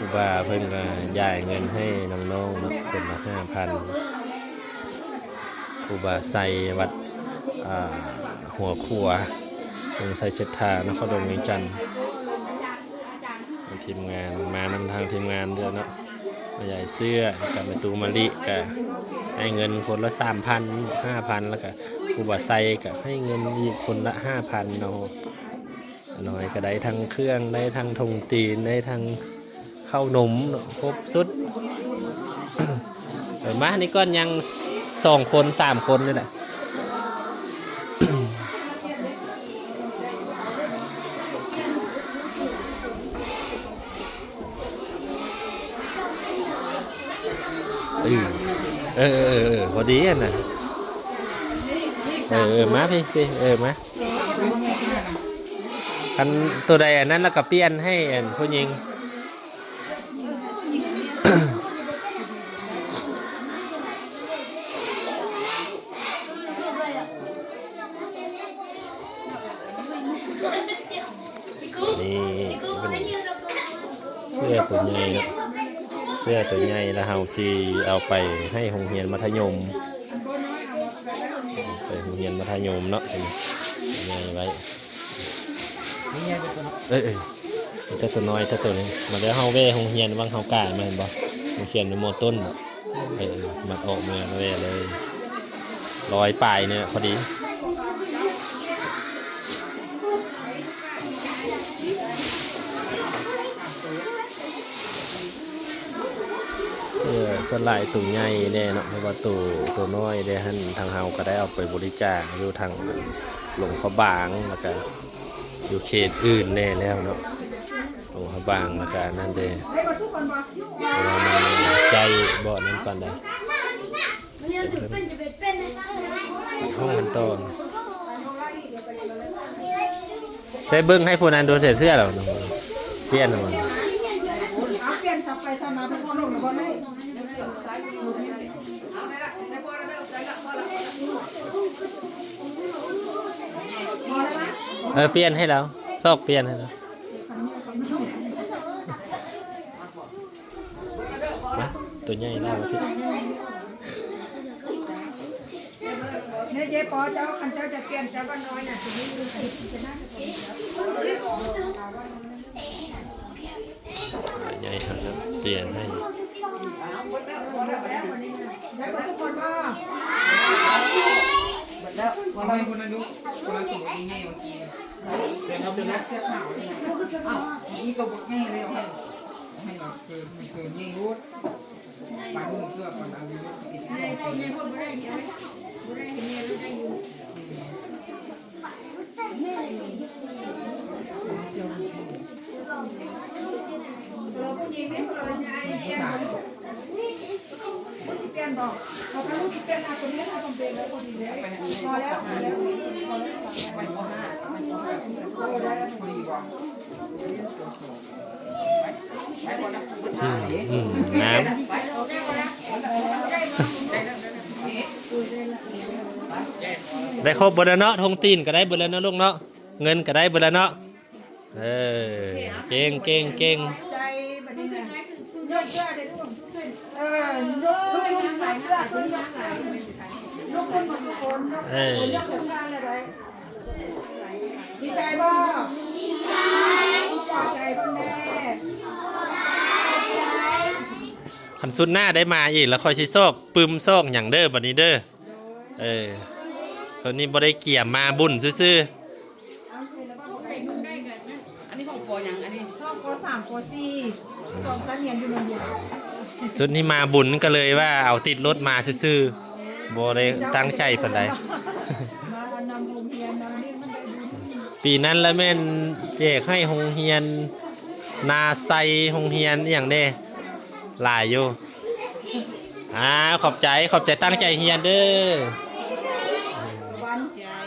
ครูบาเพิ่นก็จ่ายเงินให้น้องๆเนาะคนละ5,000ครูบาใส่วัดหัวครัววงไซเซธานครดงเวียงจันทร์ทีมงานมานำทางทีมงานเด้อเนาะมาใหญ่เสื้อกับประตูมะลิก็ให้เงินคนละ3,000 5,000แล้วก็ครูบาไซก็ให้เงินอีกคนละ5,000เนาะน้อยก็ได้ทั้งเครื่องได้ทั้งธงตีนได้ทั้งข้าวหนมครบสุด มานี่ก็ยัง2 คน3 คนนี่แหละพอดีอ่ะนะมาพี่มาคันตัวใดอันนั้นแล้วก็เปลี่ยนให้ผู้หญิงนี่เสื้อตัวใหญ่เนาะเสื้อตัวใหญ่แล้วเฮาสิเอาไปให้โรงเรียนมัธยมไปโรงเรียนมัธยมเนาะใหญ่ไว้เจ้าตัวน้อยเจ้าตัวนี้มาแล้วเฮาแว่โรงเรียนบางเฮากล้ามาเห็นบ่โรงเรียนในม.ต้นมาออกมาแว่เลย100 ปลายเนี่ยพอดีส่วนหลายตัวใหญ่แน่เนาะเพราะว่าตัวน้อยได้หันทางเฮาก็ได้เอาไปบริจาคอยู่ทางหลวงพระบางแล้วก็อยู่เขตอื่นแน่แล้วเนาะหลวงพระบางแล้วก็นั่นเด้มันใจบ่นั้นปานใดห้องมันต้นใส่เบิ่งให้ผู้นั้นโดนเสื้อแล้วเปลี่ยนมันเปลี่ยนให้แล้วซอกเปลี่ยนให้แล้วตัวใหญ่แล้วพี่เนี่ยเจ๊ปอเจ้าคันเจ้าจะเปลี่ยนเจ้าบ้านน้อยน่ะทีนี้จะน่าจะใหญ่ครับเปลี่ยนให้แล้วทุกคนก็แล้ววันนี้คนนั้นดูคนนั้นส่งง่ายๆเมื่อกี้เดี๋ยวเราจะนัดเสียข่าวอ้าวนี่ตัวง่ายเลยให้เราคือง่ายรู้ปลาหุ่นเสื้อปลาอันนี้ติดเราผู้หญิงไม่เคยไงเปลี่ยนเปลี่ยนบอกเขาทำลูกเปลี่ยนอาคนนี้ทำคนเดียวแล้วคนเดียวพอแล้วไปป.5ดีกว่าไปหมดแล้วน้ำได้ครบเบอร์เนาะทงตีนก็ได้เบอร์แล้วเนาะลูกเนาะเงินก็ได้เบอร์แล้วเนาะเก่งใจแบบนี้นะยอดเชื่อเลยลูกลูกคนไหนเชื่อคนยังไงลูกคนมาทุกคนยกคนงานอะไรดีใจบ่ดีใจพ่อแม่ขันสุดหน้าได้มาอีกแล้วคอยชิโซกปึมโซกอย่างเด้อบัดนี้เด้อคนนี้บ่ได้เกี่ยมมาบุญซื่ออันนี้ของปอยังอันนี้ห้องป.3 ป.4 2 ชั้นเรียนอยู่โรงเรียนสุดนี้มาบุญก็เลยว่าเอาติดรถมาซื่อบ่ได้ตั้งใจปานใดปีนั้นแล้วแม่นแจกให้โรงเรียนนาไซโรงเรียนอย่างนี้หลายอยู่ขอบใจตั้งใจเรียนเด้อ